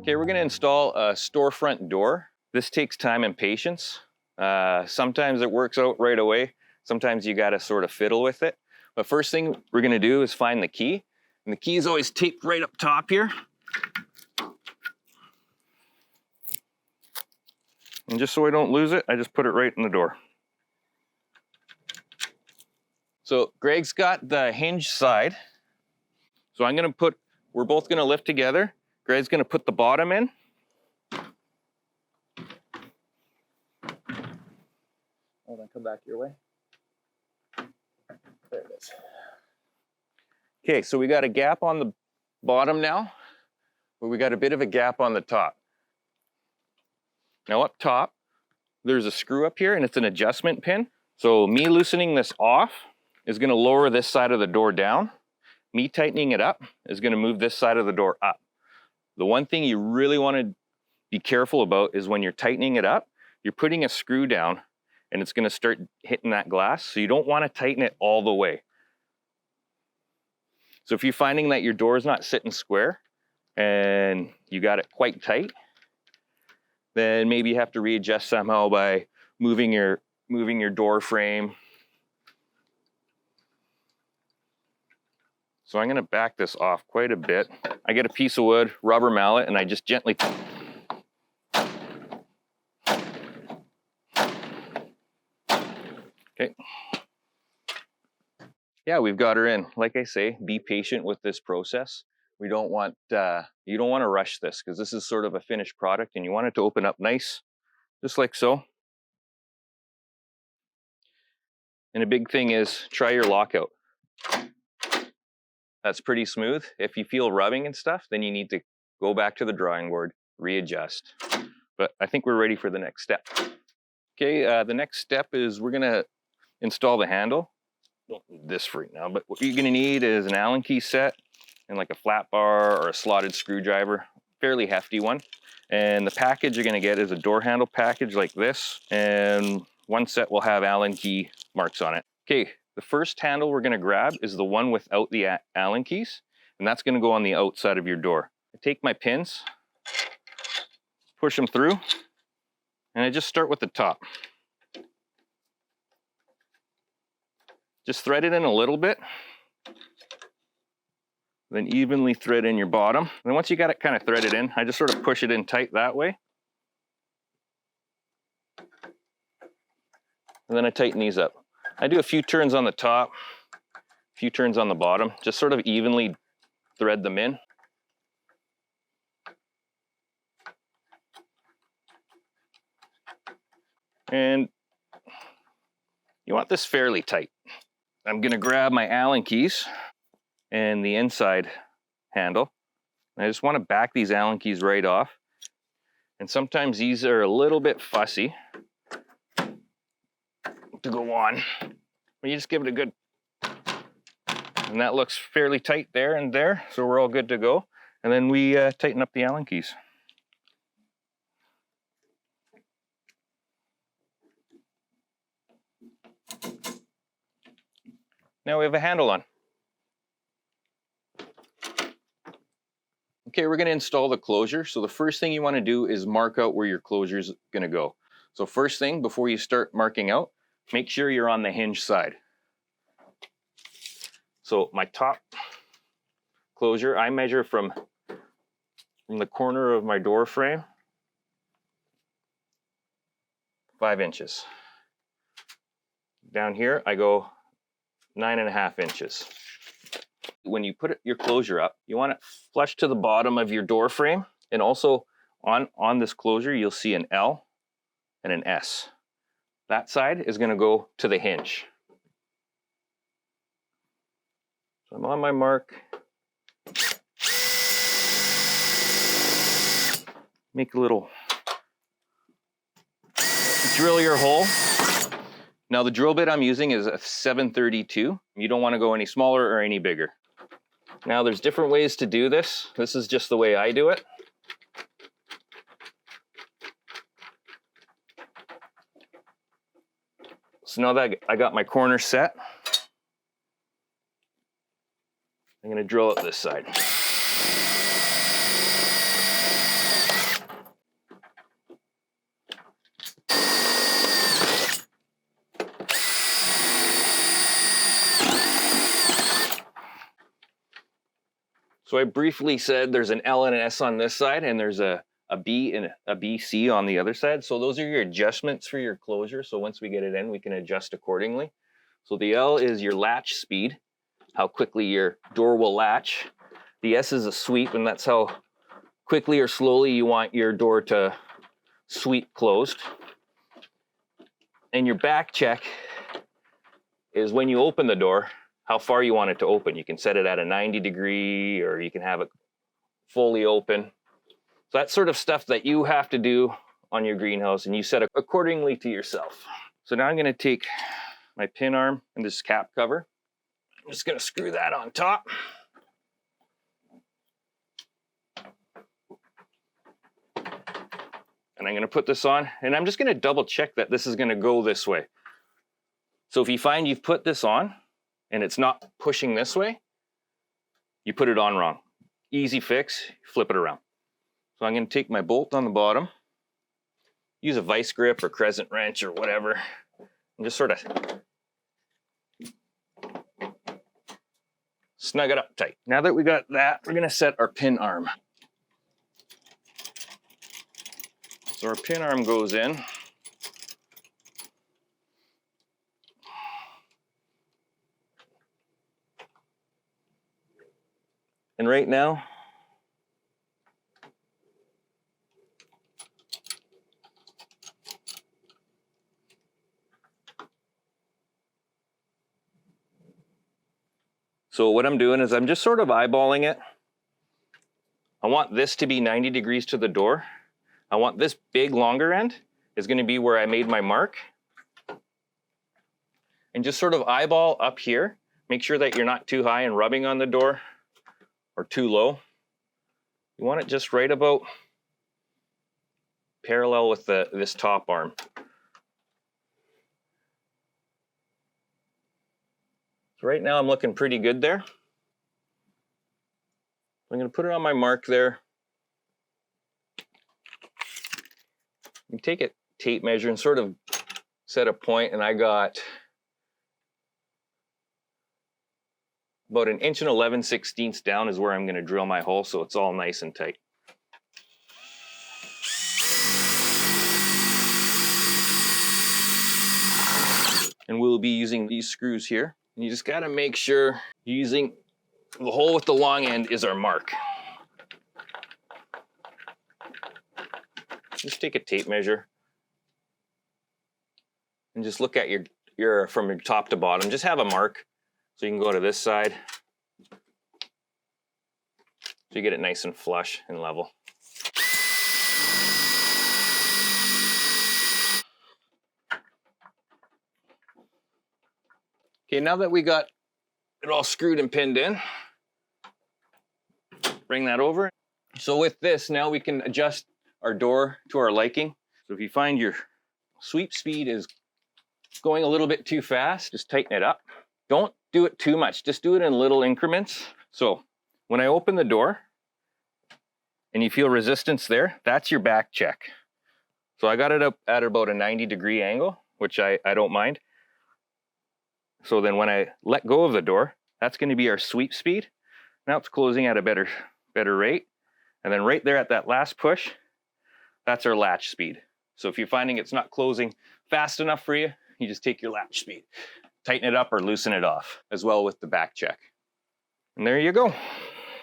Okay, we're gonna install a storefront door. This takes time and patience. Sometimes it works out right away. Sometimes you gotta sort of fiddle with it. But first thing we're gonna do is find the key. And the key is always taped right up top here. And just so I don't lose it, I just put it right in the door. So Greg's got the hinge side. So we're both gonna lift together. Greg's gonna put the bottom in. Hold on, come back your way. There it is. Okay, so we got a gap on the bottom now, but we got a bit of a gap on the top. Now up top, there's a screw up here and it's an adjustment pin. So me loosening this off is gonna lower this side of the door down. Me tightening it up is gonna move this side of the door up. The one thing you really wanna be careful about is when you're tightening it up, you're putting a screw down and it's gonna start hitting that glass. So you don't wanna tighten it all the way. So if you're finding that your door is not sitting square and you got it quite tight, then maybe you have to readjust somehow by moving your door frame. So I'm gonna back this off quite a bit. I get a piece of wood, rubber mallet, and I just gently okay. Yeah, we've got her in. Like I say, be patient with this process. We don't want, you don't want to rush this because this is sort of a finished product and you want it to open up nice, just like so. And a big thing is try your lockout. That's pretty smooth. If you feel rubbing and stuff, then you need to go back to the drawing board, readjust. But I think we're ready for the next step. Okay, the next step is we're gonna install the handle. Don't need this for right now, but what you're gonna need is an Allen key set and like a flat bar or a slotted screwdriver, fairly hefty one. And the package you're gonna get is a door handle package like this, and one set will have Allen key marks on it. Okay, the first handle we're gonna grab is the one without the Allen keys, and that's gonna go on the outside of your door. I take my pins, push them through, and I just start with the top. Just thread it in a little bit, then evenly thread in your bottom. And then once you got it kind of threaded in, I just sort of push it in tight that way. And then I tighten these up. I do a few turns on the top, a few turns on the bottom, just sort of evenly thread them in. And you want this fairly tight. I'm gonna grab my Allen keys and the inside handle. I just want to back these Allen keys right off. And sometimes these are a little bit fussy to go on. But you just give it a good, and that looks fairly tight there and there, so we're all good to go. And then we tighten up the Allen keys. Now we have a handle on. Okay, we're gonna install the closure. So the first thing you wanna do is mark out where your closure is gonna go. So first thing, before you start marking out, make sure you're on the hinge side. So my top closure, I measure from the corner of my door frame, 5 inches. Down here, I go 9.5 inches. When you put your closure up, you want it flush to the bottom of your door frame, and also on this closure, you'll see an L and an S. That side is gonna go to the hinge. So I'm on my mark. Make a little, drill your hole. Now the drill bit I'm using is a 732. You don't want to go any smaller or any bigger. Now there's different ways to do this. This is just the way I do it. So now that I got my corner set, I'm going to drill it this side. So I briefly said there's an L and an S on this side, and there's a B and a BC on the other side. So those are your adjustments for your closure. So once we get it in, we can adjust accordingly. So the L is your latch speed, how quickly your door will latch. The S is a sweep, and that's how quickly or slowly you want your door to sweep closed. And your back check is when you open the door, how far you want it to open. You can set it at a 90 degree, or you can have it fully open. So that's sort of stuff that you have to do on your greenhouse, and you set it accordingly to yourself. So now I'm going to take my pin arm and this cap cover. I'm just going to screw that on top. And I'm going to put this on, and I'm just going to double check that this is going to go this way. So if you find you've put this on and it's not pushing this way, you put it on wrong. Easy fix, flip it around. So I'm going to take my bolt on the bottom, use a vice grip or crescent wrench or whatever, and just sort of snug it up tight. Now that we got that, we're going to set our pin arm. So our pin arm goes in. And right now, so what I'm doing is I'm just sort of eyeballing it. I want this to be 90 degrees to the door. I want this big longer end is going to be where I made my mark. And just sort of eyeball up here. Make sure that you're not too high and rubbing on the door or too low. You want it just right about parallel with this top arm. So right now I'm looking pretty good there. I'm going to put it on my mark there. You take a tape measure and sort of set a point, and I got about 1 inch and 11/16 down is where I'm going to drill my hole, so it's all nice and tight. And we'll be using these screws here. And you just got to make sure you're using the hole with the long end is our mark. Just take a tape measure and just look at your from your top to bottom. Just have a mark so you can go to this side so you get it nice and flush and level. Okay, now that we got it all screwed and pinned in, bring that over. So with this, now we can adjust our door to our liking. So if you find your sweep speed is going a little bit too fast, just tighten it up. Don't do it too much, just do it in little increments. So when I open the door and you feel resistance there, that's your back check. So I got it up at about a 90 degree angle, which I don't mind. So then when I let go of the door, that's going to be our sweep speed. Now it's closing at a better rate. And then right there at that last push, that's our latch speed. So if you're finding it's not closing fast enough for you, you just take your latch speed, tighten it up or loosen it off, as well with the back check. And there you go.